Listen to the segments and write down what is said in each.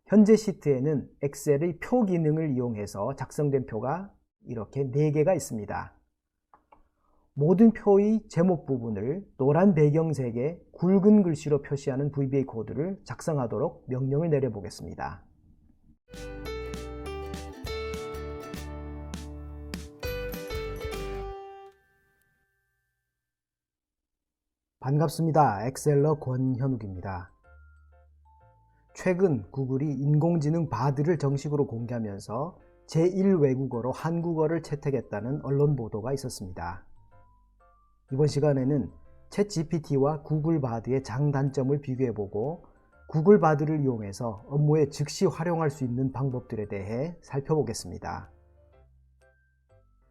현재 시트에는 엑셀의 표 기능을 이용해서 작성된 표가 이렇게 4개가 있습니다. 모든 표의 제목 부분을 노란 배경색의 굵은 글씨로 표시하는 VBA 코드를 작성하도록 명령을 내려보겠습니다. 반갑습니다. 엑셀러 권현욱입니다. 최근 구글이 인공지능 바드를 정식으로 공개하면서 제1외국어로 한국어를 채택했다는 언론 보도가 있었습니다. 이번 시간에는 챗GPT와 구글 바드의 장단점을 비교해보고 구글 바드를 이용해서 업무에 즉시 활용할 수 있는 방법들에 대해 살펴보겠습니다.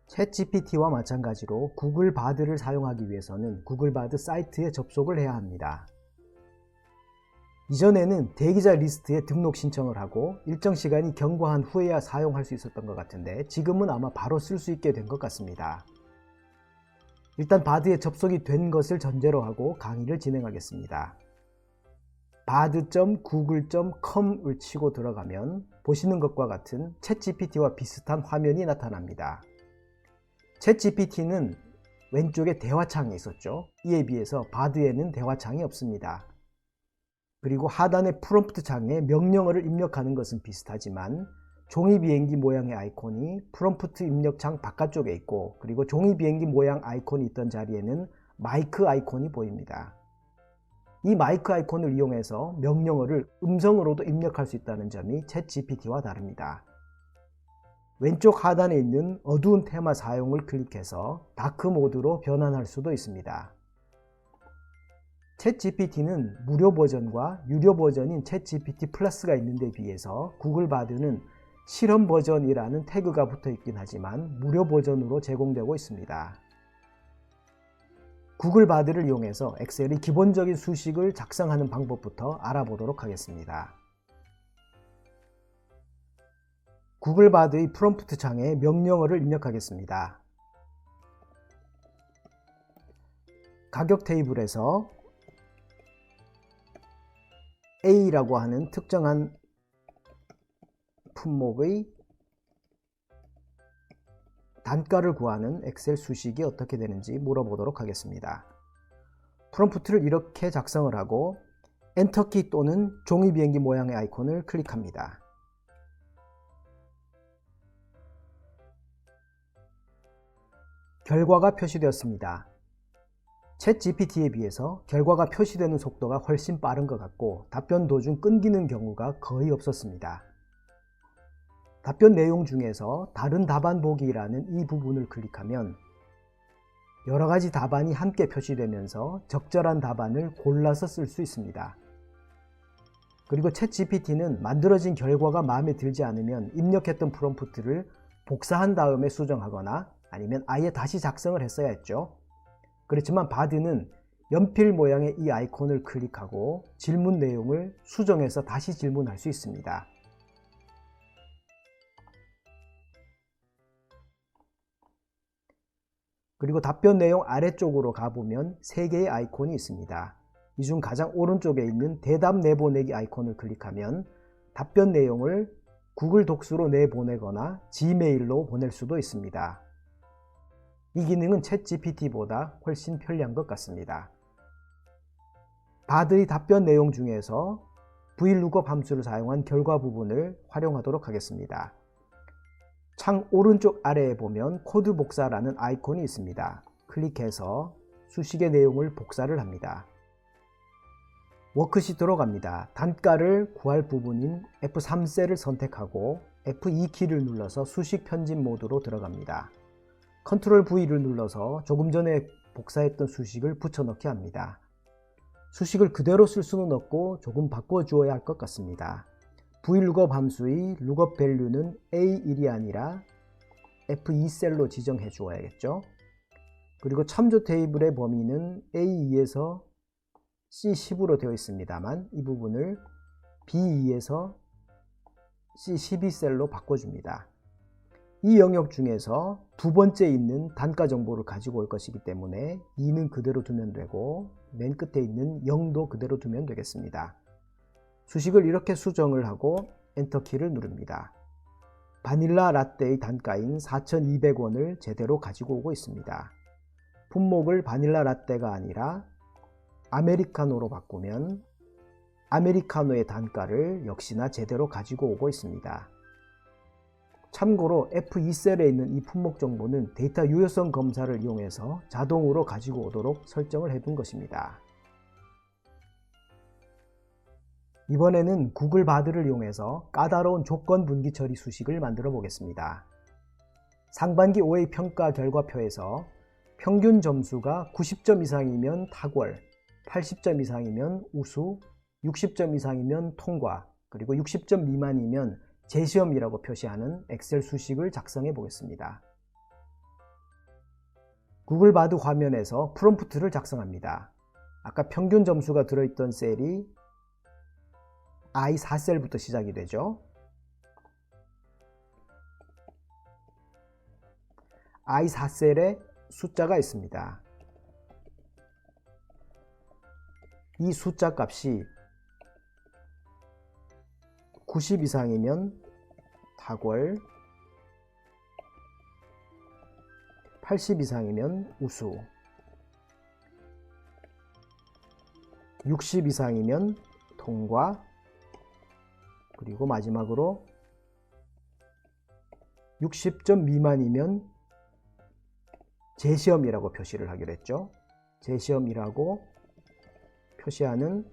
챗GPT와 마찬가지로 구글 바드를 사용하기 위해서는 구글 바드 사이트에 접속을 해야 합니다. 이전에는 대기자 리스트에 등록 신청을 하고 일정 시간이 경과한 후에야 사용할 수 있었던 것 같은데 지금은 아마 바로 쓸 수 있게 된 것 같습니다. 일단 바드에 접속이 된 것을 전제로 하고 강의를 진행하겠습니다. bard.google.com을 치고 들어가면 보시는 것과 같은 챗GPT와 비슷한 화면이 나타납니다. 챗GPT는 왼쪽에 대화창이 있었죠. 이에 비해서 바드에는 대화창이 없습니다. 그리고 하단의 프롬프트 창에 명령어를 입력하는 것은 비슷하지만 종이 비행기 모양의 아이콘이 프롬프트 입력창 바깥쪽에 있고, 그리고 종이 비행기 모양 아이콘이 있던 자리에는 마이크 아이콘이 보입니다. 이 마이크 아이콘을 이용해서 명령어를 음성으로도 입력할 수 있다는 점이 챗GPT와 다릅니다. 왼쪽 하단에 있는 어두운 테마 사용을 클릭해서 다크 모드로 변환할 수도 있습니다. 챗GPT는 무료 버전과 유료 버전인 챗GPT 플러스가 있는데 비해서 구글 바드는 실험 버전이라는 태그가 붙어 있긴 하지만 무료 버전으로 제공되고 있습니다. 구글 바드를 이용해서 엑셀의 기본적인 수식을 작성하는 방법부터 알아보도록 하겠습니다. 구글 바드의 프롬프트 창에 명령어를 입력하겠습니다. 가격 테이블에서 A라고 하는 특정한 품목의 단가를 구하는 엑셀 수식이 어떻게 되는지 물어보도록 하겠습니다. 프롬프트를 이렇게 작성을 하고 엔터키 또는 종이 비행기 모양의 아이콘을 클릭합니다. 결과가 표시되었습니다. 챗GPT에 비해서 결과가 표시되는 속도가 훨씬 빠른 것 같고 답변 도중 끊기는 경우가 거의 없었습니다. 답변 내용 중에서 다른 답안 보기라는 이 부분을 클릭하면 여러가지 답안이 함께 표시되면서 적절한 답안을 골라서 쓸 수 있습니다. 그리고 챗GPT는 만들어진 결과가 마음에 들지 않으면 입력했던 프롬프트를 복사한 다음에 수정하거나 아니면 아예 다시 작성을 했어야 했죠. 그렇지만 바드는 연필 모양의 이 아이콘을 클릭하고 질문 내용을 수정해서 다시 질문할 수 있습니다. 그리고 답변 내용 아래쪽으로 가보면 3개의 아이콘이 있습니다. 이 중 가장 오른쪽에 있는 대답 내보내기 아이콘을 클릭하면 답변 내용을 구글 독스로 내보내거나 지메일로 보낼 수도 있습니다. 이 기능은 챗GPT보다 훨씬 편리한 것 같습니다. 바드의 답변 내용 중에서 VLOOKUP 함수를 사용한 결과 부분을 활용하도록 하겠습니다. 창 오른쪽 아래에 보면 코드 복사라는 아이콘이 있습니다. 클릭해서 수식의 내용을 복사를 합니다. 워크시트로 갑니다. 단가를 구할 부분인 F3셀을 선택하고 F2키를 눌러서 수식 편집 모드로 들어갑니다. Ctrl V를 눌러서 조금 전에 복사했던 수식을 붙여넣기 합니다. 수식을 그대로 쓸 수는 없고 조금 바꿔주어야 할 것 같습니다. VLOOKUP 함수의 lookup value는 A1이 아니라 F2셀로 지정해 주어야겠죠. 그리고 참조 테이블의 범위는 A2에서 C10으로 되어 있습니다만 이 부분을 B2에서 C12셀로 바꿔줍니다. 이 영역 중에서 두 번째 있는 단가 정보를 가지고 올 것이기 때문에 2는 그대로 두면 되고 맨 끝에 있는 0도 그대로 두면 되겠습니다. 수식을 이렇게 수정을 하고 엔터키를 누릅니다. 바닐라 라떼의 단가인 4,200원을 제대로 가지고 오고 있습니다. 품목을 바닐라 라떼가 아니라 아메리카노로 바꾸면 아메리카노의 단가를 역시나 제대로 가지고 오고 있습니다. 참고로 F2셀에 있는 이 품목 정보는 데이터 유효성 검사를 이용해서 자동으로 가지고 오도록 설정을 해둔 것입니다. 이번에는 구글 바드를 이용해서 까다로운 조건 분기 처리 수식을 만들어 보겠습니다. 상반기 OA 평가 결과표에서 평균 점수가 90점 이상이면 탁월, 80점 이상이면 우수, 60점 이상이면 통과, 그리고 60점 미만이면 재시험이라고 표시하는 엑셀 수식을 작성해 보겠습니다. 구글 바드 화면에서 프롬프트를 작성합니다. 아까 평균 점수가 들어있던 셀이 I4셀부터 시작이 되죠. I4셀에 숫자가 있습니다. 이 숫자 값이 90 이상이면 탁월, 80 이상이면 우수, 60 이상이면 통과, 그리고 마지막으로 60점 미만이면 재시험이라고 표시를 하기로 했죠. 재시험이라고 표시하는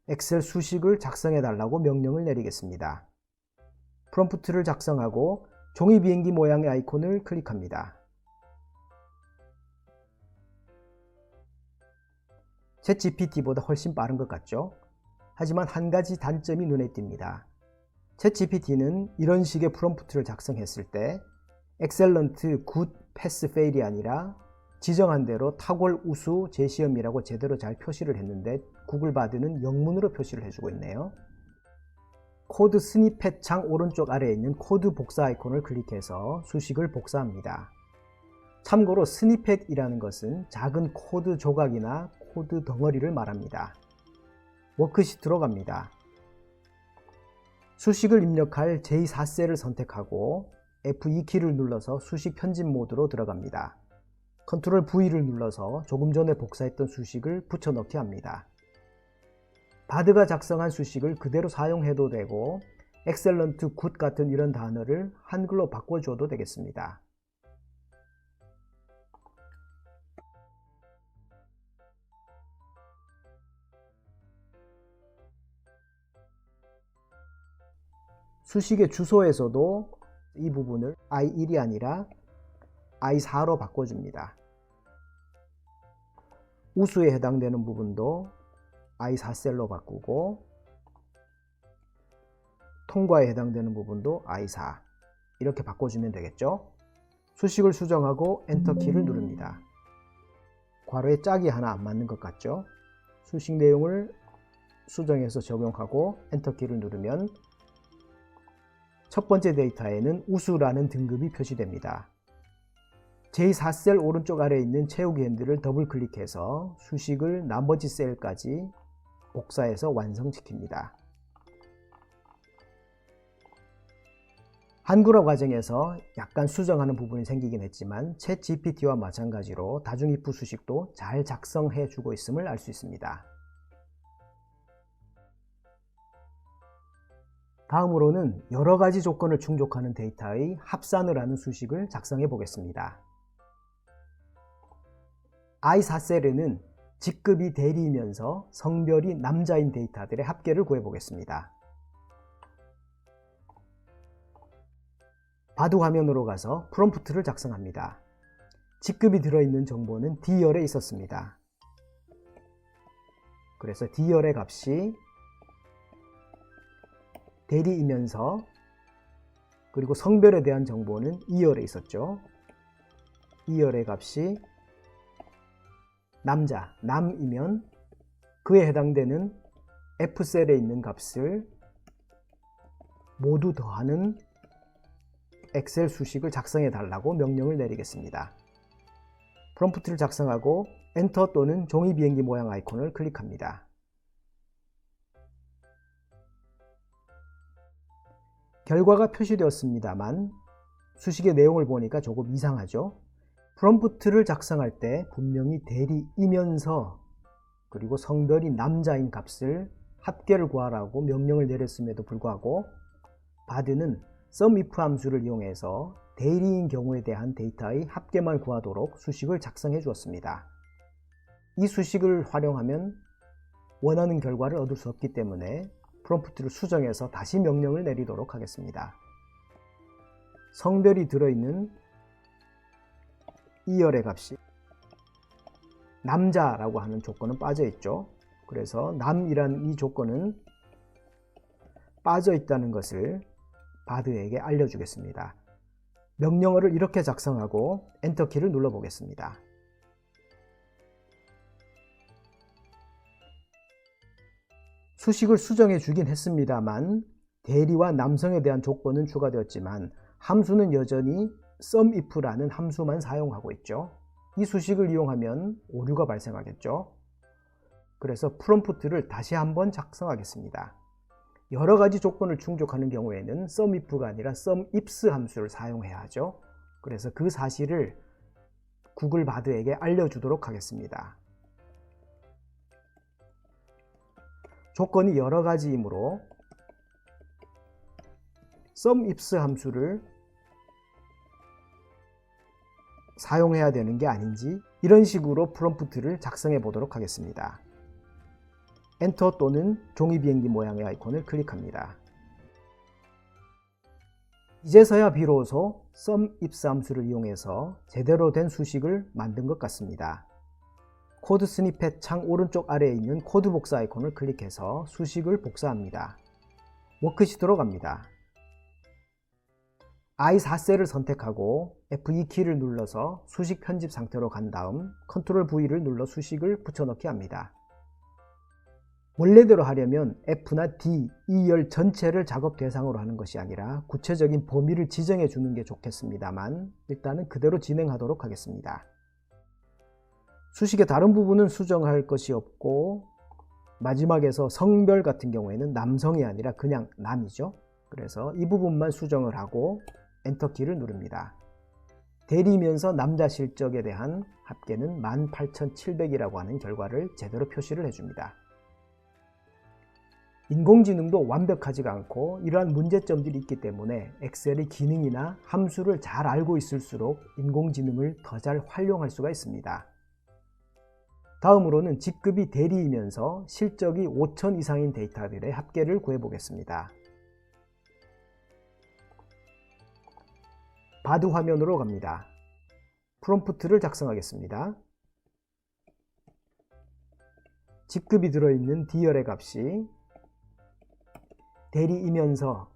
엑셀 수식을 작성해 달라고 명령을 내리겠습니다. 프롬프트를 작성하고 종이 비행기 모양의 아이콘을 클릭합니다. 챗GPT보다 훨씬 빠른 것 같죠? 하지만 한 가지 단점이 눈에 띕니다. 챗GPT는 이런 식의 프롬프트를 작성했을 때 Excellent, Good, Pass, Fail이 아니라 지정한 대로 탁월, 우수, 재시험이라고 제대로 잘 표시를 했는데 구글 바드는 영문으로 표시를 해주고 있네요. 코드 스니펫 창 오른쪽 아래에 있는 코드 복사 아이콘을 클릭해서 수식을 복사합니다. 참고로 스니펫이라는 것은 작은 코드 조각이나 코드 덩어리를 말합니다. 워크시트로 갑니다. 수식을 입력할 J4셀을 선택하고 F2키를 눌러서 수식 편집 모드로 들어갑니다. 컨트롤 V를 눌러서 조금 전에 복사했던 수식을 붙여넣기 합니다. 바드가 작성한 수식을 그대로 사용해도 되고 excellent, good 같은 이런 단어를 한글로 바꿔줘도 되겠습니다. 수식의 주소에서도 이 부분을 I1이 아니라 I4로 바꿔줍니다. 우수에 해당되는 부분도 I4셀로 바꾸고 통과에 해당되는 부분도 I4 이렇게 바꿔주면 되겠죠. 수식을 수정하고 엔터키를 누릅니다. 괄호에 짝이 하나 안 맞는 것 같죠. 수식 내용을 수정해서 적용하고 엔터키를 누르면 첫 번째 데이터에는 우수라는 등급이 표시됩니다. J4셀 오른쪽 아래에 있는 채우기 핸들을 더블 클릭해서 수식을 나머지 셀까지 복사해서 완성시킵니다. 한글화 과정에서 약간 수정하는 부분이 생기긴 했지만 챗GPT와 마찬가지로 다중이프 수식도 잘 작성해 주고 있음을 알 수 있습니다. 다음으로는 여러 가지 조건을 충족하는 데이터의 합산을 하는 수식을 작성해 보겠습니다. I4셀에는 직급이 대리이면서 성별이 남자인 데이터들의 합계를 구해 보겠습니다. 바드 화면으로 가서 프롬프트를 작성합니다. 직급이 들어있는 정보는 D열에 있었습니다. 그래서 D열의 값이 대리이면서 그리고 성별에 대한 정보는 E열에 있었죠. E열의 값이 남자, 남이면 그에 해당되는 F셀에 있는 값을 모두 더하는 엑셀 수식을 작성해 달라고 명령을 내리겠습니다. 프롬프트를 작성하고 엔터 또는 종이 비행기 모양 아이콘을 클릭합니다. 결과가 표시되었습니다만 수식의 내용을 보니까 조금 이상하죠. 프롬프트를 작성할 때 분명히 대리이면서 그리고 성별이 남자인 값을 합계를 구하라고 명령을 내렸음에도 불구하고 바드는 SUMIF 함수를 이용해서 대리인 경우에 대한 데이터의 합계만 구하도록 수식을 작성해 주었습니다. 이 수식을 활용하면 원하는 결과를 얻을 수 없기 때문에 프롬프트를 수정해서 다시 명령을 내리도록 하겠습니다. 성별이 들어있는 이열의 값이 남자라고 하는 조건은 빠져 있죠. 그래서 남이라는 이 조건은 빠져 있다는 것을 바드에게 알려주겠습니다. 명령어를 이렇게 작성하고 엔터키를 눌러 보겠습니다. 수식을 수정해 주긴 했습니다만 대리와 남성에 대한 조건은 추가되었지만 함수는 여전히 SUMIF라는 함수만 사용하고 있죠. 이 수식을 이용하면 오류가 발생하겠죠. 그래서 프롬프트를 다시 한번 작성하겠습니다. 여러 가지 조건을 충족하는 경우에는 SUMIF가 아니라 SUMIFS 함수를 사용해야 하죠. 그래서 그 사실을 구글 바드에게 알려주도록 하겠습니다. 조건이 여러 가지이므로 SUMIFS 함수를 사용해야 되는 게 아닌지 이런 식으로 프롬프트를 작성해 보도록 하겠습니다. 엔터 또는 종이 비행기 모양의 아이콘을 클릭합니다. 이제서야 비로소 SUMIFS 함수를 이용해서 제대로 된 수식을 만든 것 같습니다. 코드 스니펫 창 오른쪽 아래에 있는 코드 복사 아이콘을 클릭해서 수식을 복사합니다. 워크시트로 갑니다. I4셀을 선택하고 F2키를 눌러서 수식 편집 상태로 간 다음 Ctrl V를 눌러 수식을 붙여넣기 합니다. 원래대로 하려면 F나 D, 이 열 전체를 작업 대상으로 하는 것이 아니라 구체적인 범위를 지정해 주는 게 좋겠습니다만 일단은 그대로 진행하도록 하겠습니다. 수식의 다른 부분은 수정할 것이 없고 마지막에서 성별 같은 경우에는 남성이 아니라 그냥 남이죠. 그래서 이 부분만 수정을 하고 엔터키를 누릅니다. 대리면서 남자 실적에 대한 합계는 18,700이라고 하는 결과를 제대로 표시를 해줍니다. 인공지능도 완벽하지가 않고 이러한 문제점들이 있기 때문에 엑셀의 기능이나 함수를 잘 알고 있을수록 인공지능을 더 잘 활용할 수가 있습니다. 다음으로는 직급이 대리이면서 실적이 5,000 이상인 데이터들의 합계를 구해보겠습니다. 바드 화면으로 갑니다. 프롬프트를 작성하겠습니다. 직급이 들어있는 D열의 값이 대리이면서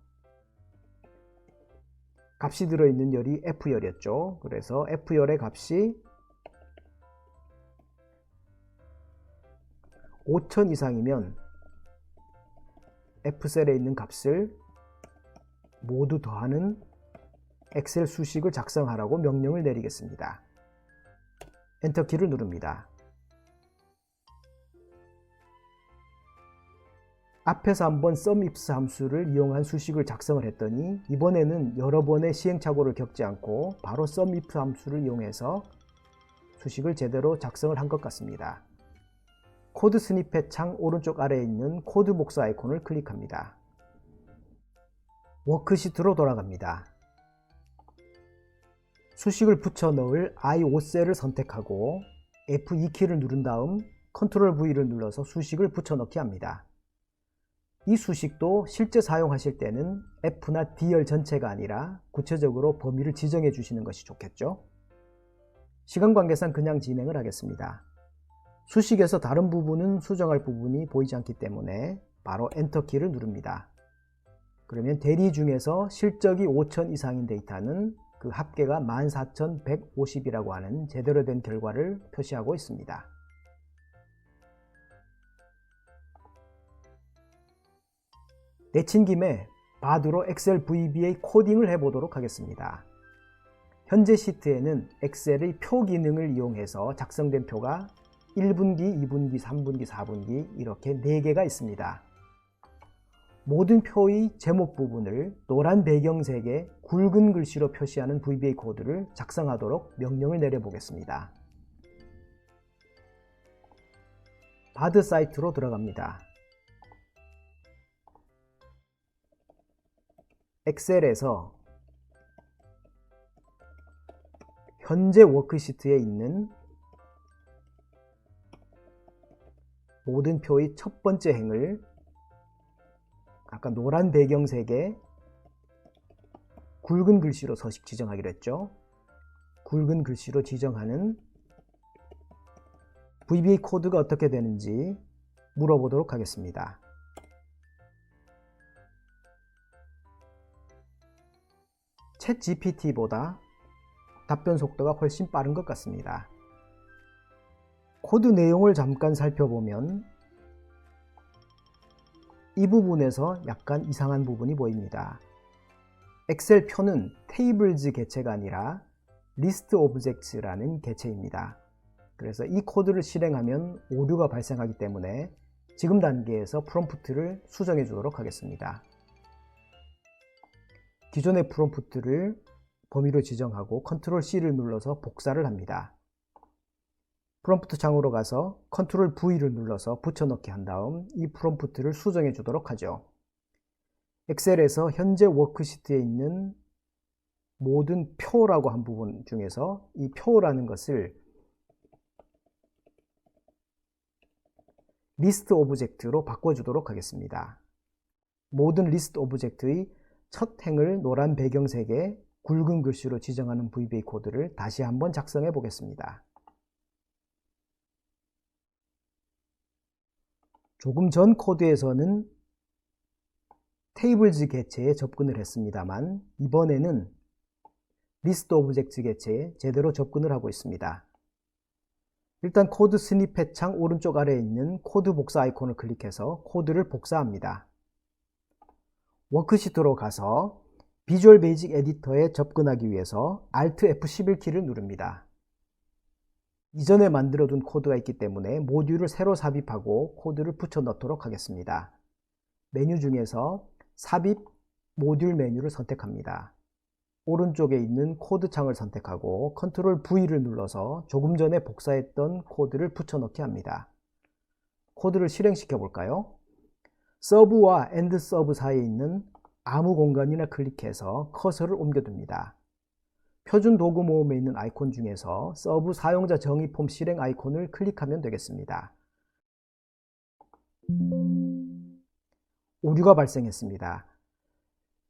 값이 들어있는 열이 F열이었죠. 그래서 F열의 값이 5,000 이상이면 F셀에 있는 값을 모두 더하는 엑셀 수식을 작성하라고 명령을 내리겠습니다. 엔터키를 누릅니다. 앞에서 한번 SUMIFS 함수를 이용한 수식을 작성을 했더니 이번에는 여러 번의 시행착오를 겪지 않고 바로 SUMIFS 함수를 이용해서 수식을 제대로 작성을 한 것 같습니다. 코드 스니펫 창 오른쪽 아래에 있는 코드 복사 아이콘을 클릭합니다. 워크시트로 돌아갑니다. 수식을 붙여 넣을 I5셀을 선택하고 F2키를 누른 다음 Ctrl V를 눌러서 수식을 붙여 넣기 합니다. 이 수식도 실제 사용하실 때는 F나 D열 전체가 아니라 구체적으로 범위를 지정해 주시는 것이 좋겠죠. 시간 관계상 그냥 진행을 하겠습니다. 수식에서 다른 부분은 수정할 부분이 보이지 않기 때문에 바로 엔터키를 누릅니다. 그러면 대리 중에서 실적이 5,000 이상인 데이터는 그 합계가 14,150이라고 하는 제대로 된 결과를 표시하고 있습니다. 내친 김에 바드로 엑셀 VBA 코딩을 해보도록 하겠습니다. 현재 시트에는 엑셀의 표 기능을 이용해서 작성된 표가 1분기, 2분기, 3분기, 4분기 이렇게 4개가 있습니다. 모든 표의 제목 부분을 노란 배경색의 굵은 글씨로 표시하는 VBA 코드를 작성하도록 명령을 내려보겠습니다. 바드 사이트로 들어갑니다. 엑셀에서 현재 워크시트에 있는 모든 표의 첫 번째 행을 아까 노란 배경색의 굵은 글씨로 서식 지정하기로 했죠. 굵은 글씨로 지정하는 VBA 코드가 어떻게 되는지 물어보도록 하겠습니다. 챗 GPT보다 답변 속도가 훨씬 빠른 것 같습니다. 코드 내용을 잠깐 살펴보면 이 부분에서 약간 이상한 부분이 보입니다. 엑셀 표는 테이블즈 개체가 아니라 리스트 오브젝트라는 개체입니다. 그래서 이 코드를 실행하면 오류가 발생하기 때문에 지금 단계에서 프롬프트를 수정해 주도록 하겠습니다. 기존의 프롬프트를 범위로 지정하고 컨트롤 C를 눌러서 복사를 합니다. 프롬프트 창으로 가서 컨트롤 V를 눌러서 붙여넣기 한 다음 이 프롬프트를 수정해 주도록 하죠. 엑셀에서 현재 워크시트에 있는 모든 표라고 한 부분 중에서 이 표라는 것을 리스트 오브젝트로 바꿔주도록 하겠습니다. 모든 리스트 오브젝트의 첫 행을 노란 배경색의 굵은 글씨로 지정하는 VBA 코드를 다시 한번 작성해 보겠습니다. 조금 전 코드에서는 테이블즈 개체에 접근을 했습니다만 이번에는 리스트 오브젝트 개체에 제대로 접근을 하고 있습니다. 일단 코드 스니펫 창 오른쪽 아래에 있는 코드 복사 아이콘을 클릭해서 코드를 복사합니다. 워크시트로 가서 비주얼 베이직 에디터에 접근하기 위해서 Alt F11키를 누릅니다. 이전에 만들어둔 코드가 있기 때문에 모듈을 새로 삽입하고 코드를 붙여 넣도록 하겠습니다. 메뉴 중에서 삽입 모듈 메뉴를 선택합니다. 오른쪽에 있는 코드 창을 선택하고 컨트롤 V를 눌러서 조금 전에 복사했던 코드를 붙여 넣기 합니다. 코드를 실행시켜 볼까요? 서브와 엔드 서브 사이에 있는 아무 공간이나 클릭해서 커서를 옮겨둡니다. 표준 도구 모음에 있는 아이콘 중에서 서브 사용자 정의 폼 실행 아이콘을 클릭하면 되겠습니다. 오류가 발생했습니다.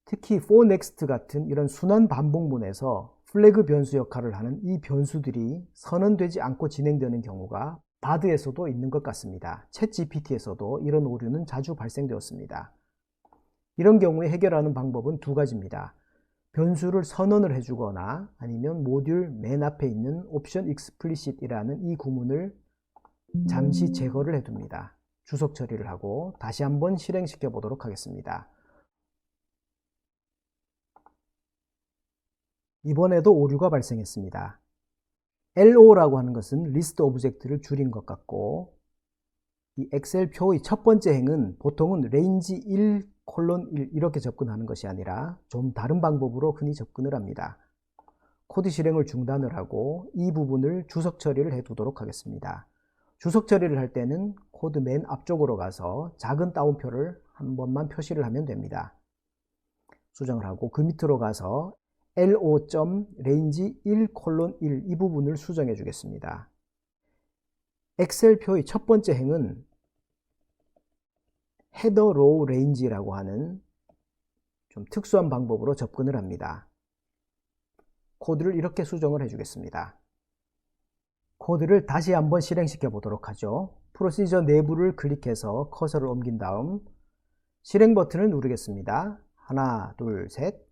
특히 for next 같은 이런 순환 반복문에서 플래그 변수 역할을 하는 이 변수들이 선언되지 않고 진행되는 경우가 바드에서도 있는 것 같습니다. 챗 GPT에서도 이런 오류는 자주 발생되었습니다. 이런 경우에 해결하는 방법은 두 가지입니다. 변수를 선언을 해주거나 아니면 모듈 맨 앞에 있는 옵션 explicit이라는 이 구문을 잠시 제거를 해둡니다. 주석 처리를 하고 다시 한번 실행시켜 보도록 하겠습니다. 이번에도 오류가 발생했습니다. LO라고 하는 것은 리스트 오브젝트를 줄인 것 같고 이 엑셀 표의 첫 번째 행은 보통은 range 1, 1 이렇게 접근하는 것이 아니라 좀 다른 방법으로 흔히 접근을 합니다. 코드 실행을 중단을 하고 이 부분을 주석 처리를 해 두도록 하겠습니다. 주석 처리를 할 때는 코드 맨 앞쪽으로 가서 작은 따옴표를 한 번만 표시를 하면 됩니다. 수정을 하고 그 밑으로 가서 LO.range 1, 1 이 부분을 수정해 주겠습니다. 엑셀 표의 첫 번째 행은 헤더 로우 레인지라고 하는 좀 특수한 방법으로 접근을 합니다. 코드를 이렇게 수정을 해주겠습니다. 코드를 다시 한번 실행시켜 보도록 하죠. 프로시저 내부를 클릭해서 커서를 옮긴 다음 실행 버튼을 누르겠습니다. 하나, 둘, 셋.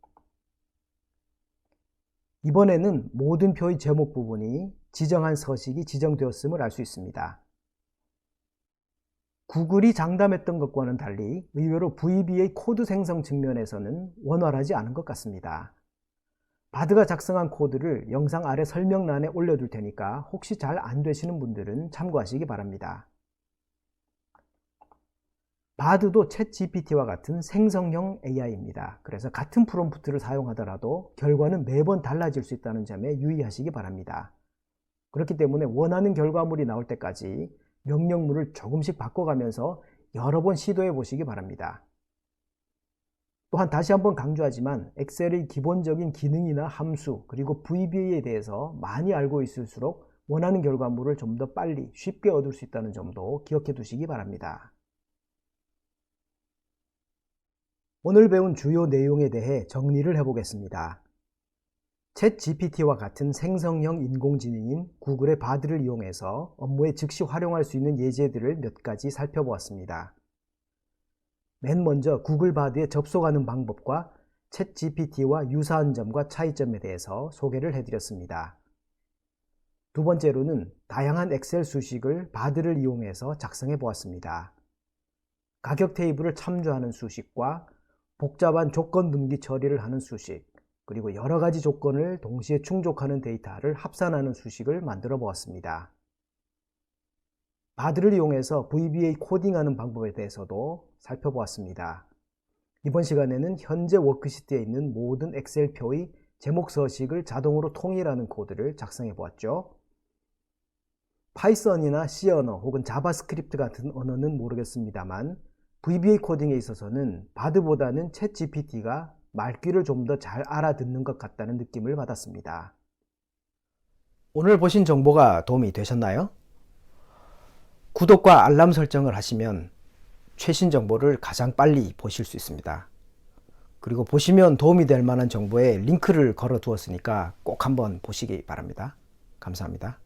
이번에는 모든 표의 제목 부분이 지정한 서식이 지정되었음을 알 수 있습니다. 구글이 장담했던 것과는 달리 의외로 VBA 코드 생성 측면에서는 원활하지 않은 것 같습니다. 바드가 작성한 코드를 영상 아래 설명란에 올려둘 테니까 혹시 잘 안 되시는 분들은 참고하시기 바랍니다. 바드도 챗GPT와 같은 생성형 AI입니다. 그래서 같은 프롬프트를 사용하더라도 결과는 매번 달라질 수 있다는 점에 유의하시기 바랍니다. 그렇기 때문에 원하는 결과물이 나올 때까지 명령문을 조금씩 바꿔가면서 여러 번 시도해 보시기 바랍니다. 또한 다시 한번 강조하지만 엑셀의 기본적인 기능이나 함수 그리고 VBA에 대해서 많이 알고 있을수록 원하는 결과물을 좀 더 빨리 쉽게 얻을 수 있다는 점도 기억해 두시기 바랍니다. 오늘 배운 주요 내용에 대해 정리를 해보겠습니다. 챗 GPT와 같은 생성형 인공지능인 구글의 바드를 이용해서 업무에 즉시 활용할 수 있는 예제들을 몇 가지 살펴보았습니다. 맨 먼저 구글 바드에 접속하는 방법과 챗 GPT와 유사한 점과 차이점에 대해서 소개를 해드렸습니다. 두 번째로는 다양한 엑셀 수식을 바드를 이용해서 작성해 보았습니다. 가격 테이블을 참조하는 수식과 복잡한 조건 분기 처리를 하는 수식, 그리고 여러 가지 조건을 동시에 충족하는 데이터를 합산하는 수식을 만들어 보았습니다. 바드를 이용해서 VBA 코딩하는 방법에 대해서도 살펴보았습니다. 이번 시간에는 현재 워크시트에 있는 모든 엑셀표의 제목 서식을 자동으로 통일하는 코드를 작성해 보았죠. 파이썬이나 C 언어 혹은 자바스크립트 같은 언어는 모르겠습니다만 VBA 코딩에 있어서는 바드보다는 챗 GPT가 말귀를 좀 더 잘 알아듣는 것 같다는 느낌을 받았습니다. 오늘 보신 정보가 도움이 되셨나요? 구독과 알람 설정을 하시면 최신 정보를 가장 빨리 보실 수 있습니다. 그리고 보시면 도움이 될 만한 정보에 링크를 걸어 두었으니까 꼭 한번 보시기 바랍니다. 감사합니다.